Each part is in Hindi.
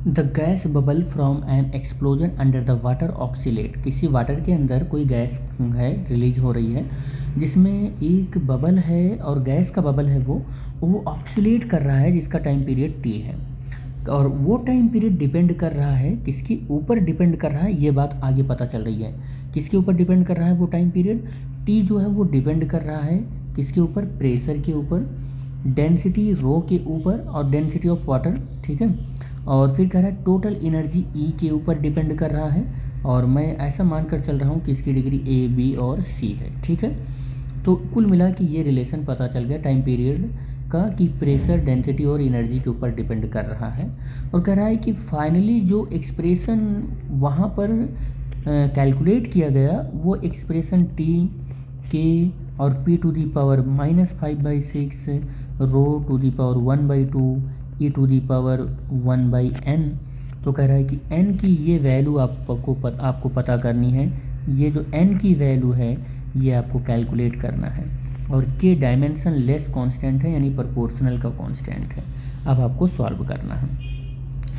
The gas bubble from N explosion under the water oxalate. किसी वाटर के अंदर कोई गैस है रिलीज हो रही है जिसमें एक बबल है और गैस का बबल है वो ऑक्सीलेट कर रहा है जिसका टाइम पीरियड टी है। और वो टाइम पीरियड डिपेंड कर रहा है किसके ऊपर डिपेंड कर रहा है, ये बात आगे पता चल रही है। किसके ऊपर डिपेंड कर रहा है वो टाइम पीरियड टी जो है वो डिपेंड कर रहा है किसके ऊपर, प्रेशर के ऊपर, डेंसिटी रो के ऊपर और डेंसिटी ऑफ वाटर, ठीक है। और फिर कह रहा है टोटल एनर्जी ई के ऊपर डिपेंड कर रहा है। और मैं ऐसा मानकर चल रहा हूँ कि इसकी डिग्री ए बी और सी है, ठीक है। तो कुल मिला के ये रिलेशन पता चल गया टाइम पीरियड का कि प्रेशर, डेंसिटी और एनर्जी के ऊपर डिपेंड कर रहा है। और कह रहा है कि फाइनली जो एक्सप्रेशन वहाँ पर कैलकुलेट किया गया वो एक्सप्रेशन टी के और P to the power -5/6 rho to the power 1/2 E to the power 1/n। तो कह रहा है कि n की ये वैल्यू आपको पता करनी है। ये जो n की वैल्यू है ये आपको कैलकुलेट करना है। और k डायमेंशन लेस कांस्टेंट है यानी प्रोपोर्शनल का कांस्टेंट है। अब आपको सॉल्व करना है।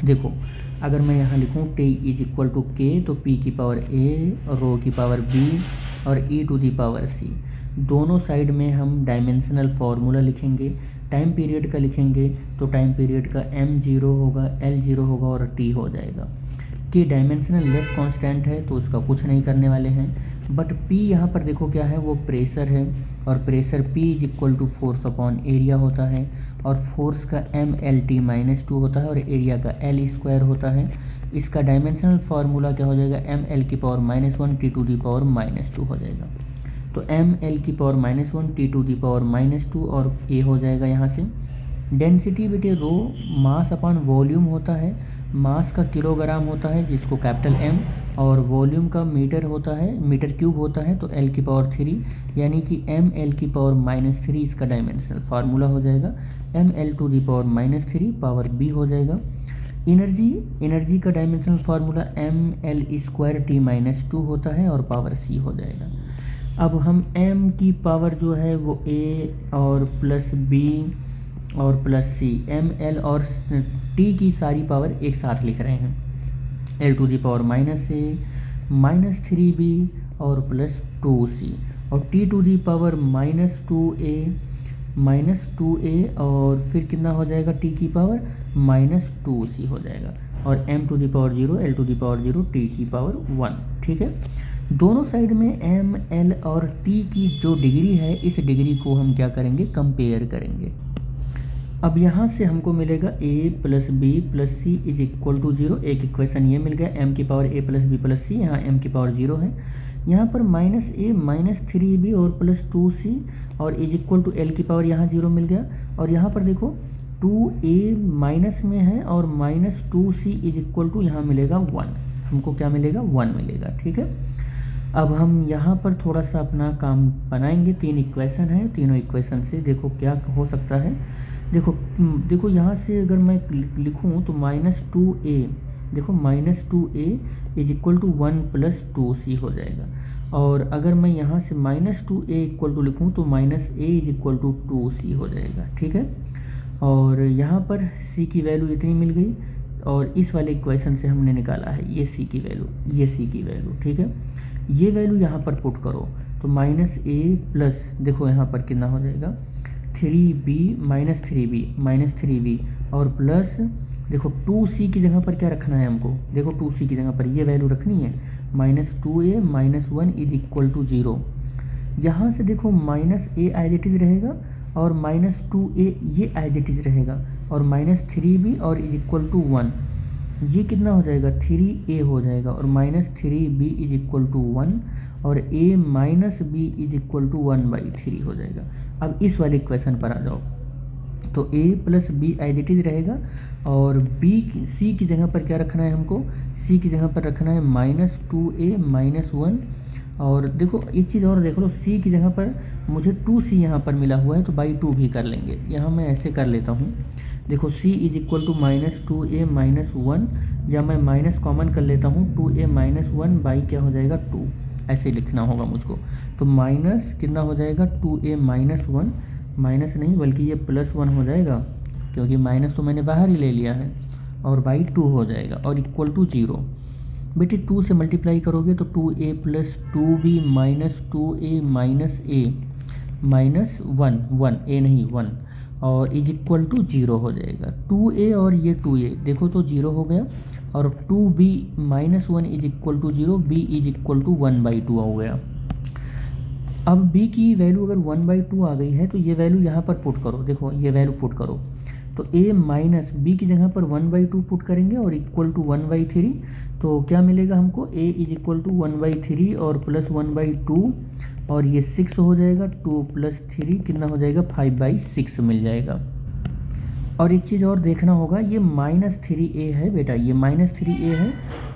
देखो अगर मैं यहाँ लिखूँ t is equal to k तो p की पावर a, रो की पावर b और e to the power c। दोनों साइड में हम डायमेंशनल फार्मूला लिखेंगे। टाइम पीरियड का लिखेंगे तो टाइम पीरियड का m 0 होगा, l 0 होगा और t हो जाएगा। कि डायमेंशनल लेस कांस्टेंट है तो उसका कुछ नहीं करने वाले हैं। बट p यहाँ पर देखो क्या है, वो प्रेशर है और pressure p is equal to force upon area होता है। और फोर्स का mLT-2 होता है और एरिया का L² होता है। इसका डायमेंशनल फार्मूला क्या हो जाएगा, mL की power -1 t to the power -2 हो जाएगा। तो mL की power -1 t to the power -2 और a हो जाएगा यहाँ से। डेंसिटी बेटे रो मास अपॉन वॉल्यूम होता है। मास का किलोग्राम होता है जिसको कैपिटल M, और वॉल्यूम का मीटर होता है, मीटर क्यूब होता है तो L की पावर 3 यानी कि mL की पावर -3 इसका डायमेंशनल फार्मूला हो जाएगा। mL to the power -3 power b हो जाएगा। एनर्जी का डायमेंशनल फार्मूला mL² होता है और पावर c हो जाएगा। अब हम m की पावर जो है वो a और प्लस b और प्लस सी, mL और t की सारी पावर एक साथ लिख रहे हैं। l to the power -a -3b और प्लस 2c और t to the power -2a और फिर कितना हो जाएगा t की पावर -2c हो जाएगा। और m to the power 0, l to the power 0, t की पावर 1, ठीक है। दोनों साइड में m, l और t की जो डिग्री है इस डिग्री को हम क्या करेंगे, कंपेयर करेंगे। अब यहाँ से हमको मिलेगा a plus B plus C is equal to 0। एक इक्वेशन ये मिल गया, m की power a plus B plus C, यहाँ m की पावर 0 है। यहाँ पर -a -3b और प्लस 2c और इज इक्वल टू l की पावर यहाँ 0 मिल गया। और यहाँ पर देखो 2a माइनस में है और -2c इज इक्वल टू यहाँ मिलेगा 1। हमको क्या मिलेगा, 1 मिलेगा, ठीक है। अब हम यहाँ पर थोड़ा सा अपना काम बनाएंगे। 3 इक्वेशन है, तीनों इक्वेशन से देखो क्या हो सकता है। देखो यहाँ से अगर मैं लिखूँ तो -2a, देखो -2a is equal to 1 plus 2c हो जाएगा। और अगर मैं यहाँ से -2a इक्वल टू लिखूँ तो -a is equal to 2c हो जाएगा, ठीक है। और यहाँ पर c की वैल्यू इतनी मिल गई और इस वाले इक्वेशन से हमने निकाला है ये c की वैल्यू, ये c की वैल्यू, ठीक है। ये वैल्यू यहाँ पर पुट करो तो -a प्लस देखो यहाँ पर कितना हो जाएगा 3b -3b और प्लस देखो 2c की जगह पर क्या रखना है हमको, देखो 2c की जगह पर ये वैल्यू रखनी है -2a -1 इज इक्वल टू 0। यहाँ से देखो -a एज इट इज़ रहेगा और -2a ये एज इट इज़ रहेगा और -3b और इज इक्वल टू 1, ये कितना हो जाएगा 3a हो जाएगा और -3b इज इक्वल टू 1 और a -b is equal to 1/3 हो जाएगा। अब इस वाले इक्वेशन पर आ जाओ तो a plus B as it is रहेगा और c की जगह पर क्या रखना है हमको, c की जगह पर रखना है -2a -1। और देखो एक चीज़ और देख लो, c की जगह पर मुझे 2c यहाँ पर मिला हुआ है तो बाई 2 भी कर लेंगे। यहाँ मैं ऐसे कर लेता हूँ, देखो c is equal to -2a -1 या मैं माइनस कॉमन कर लेता हूँ 2a -1 बाई क्या हो जाएगा 2, ऐसे लिखना होगा मुझको। तो माइनस कितना हो जाएगा 2a -1, माइनस नहीं बल्कि ये +1 हो जाएगा क्योंकि माइनस तो मैंने बाहर ही ले लिया है। और बाई 2 हो जाएगा और इक्वल टू 0। बेटे 2 से मल्टीप्लाई करोगे तो 2a plus 2b minus 2a minus a minus 1 a नहीं 1 और इज इक्वल टू 0 हो जाएगा। 2a और ये 2a देखो तो 0 हो गया और 2b minus 1 is equal to 0, b is equal to 1/2 हो गया। अब b की वैल्यू अगर 1/2 आ गई है तो ये वैल्यू यहाँ पर पुट करो, देखो ये वैल्यू पुट करो तो a माइनस b की जगह पर 1/2 पुट करेंगे और इक्वल टू 1/3, तो क्या मिलेगा हमको a इज इक्वल टू 1/3 और प्लस 1/2 और ये 6 हो जाएगा। 2 प्लस 3 कितना हो जाएगा 5/6 मिल जाएगा। और एक चीज़ और देखना होगा, ये -3a है बेटा, ये -3a है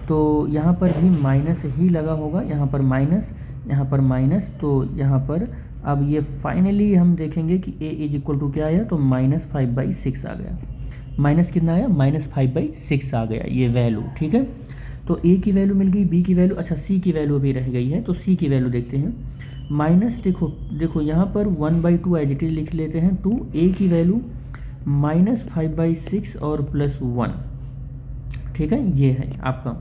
तो यहाँ पर भी माइनस ही लगा होगा, यहाँ पर माइनस, यहाँ पर माइनस, तो यहाँ पर अब ये फाइनली हम देखेंगे कि a इज इक्वल टू क्या आया तो -5/6 आ गया। माइनस कितना आया -5/6 आ गया ये वैल्यू, ठीक है। तो a की वैल्यू मिल गई, b की वैल्यू, अच्छा c की वैल्यू भी रह गई है तो c की वैल्यू देखते हैं। माइनस देखो यहाँ पर 1/2 एज इट इज लिख लेते हैं, तो a की वैल्यू -5/6 और प्लस 1, ठीक है, ये है आपका।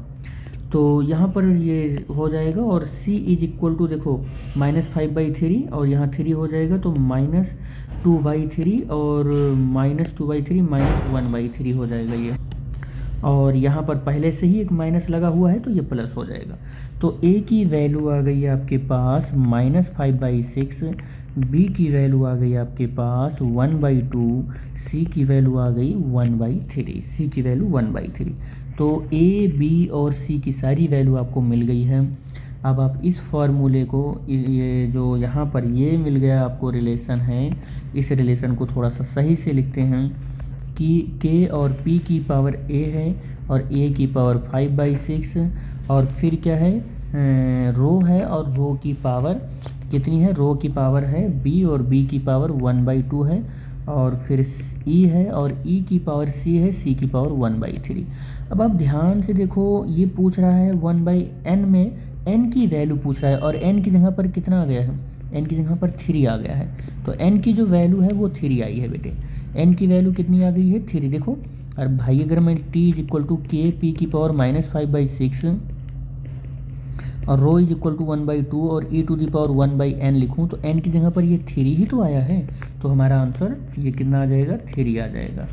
तो यहाँ पर ये हो जाएगा और c इज इक्वल टू देखो -5/3 और यहाँ 3 हो जाएगा तो -2/3 और -2/3 -1/3 हो जाएगा ये। और यहाँ पर पहले से ही एक माइनस लगा हुआ है तो ये प्लस हो जाएगा। तो a की वैल्यू आ गई है आपके पास -5/6, b की वैल्यू आ गई आपके पास 1/2, c की वैल्यू आ गई 1/3, c की वैल्यू 1/3। तो a, b और c की सारी वैल्यू आपको मिल गई है। अब आप इस फॉर्मूले को, ये जो यहाँ पर ये मिल गया आपको रिलेशन है, इस रिलेशन को थोड़ा सा सही से लिखते हैं कि k और p की पावर a है और a की पावर 5/6 और फिर क्या है रो है और रो की पावर कितनी है, रो की पावर है b और b की पावर 1/2 है और फिर e है और e की पावर c है, c की पावर 1/3। अब आप ध्यान से देखो, ये पूछ रहा है 1/n में n की वैल्यू पूछ रहा है और n की जगह पर कितना आ गया है, n की जगह पर 3 आ गया है। तो n की जो वैल्यू है वो 3 आई है बेटे, n की वैल्यू कितनी आ गई है 3। देखो और भाई अगर मैं t is equal to k p की पावर -5/6 और रो इज इक्वल टू 1/2 और e to the power 1/n लिखूँ तो n की जगह पर ये 3 ही तो आया है, तो हमारा आंसर ये कितना आ जाएगा 3 आ जाएगा।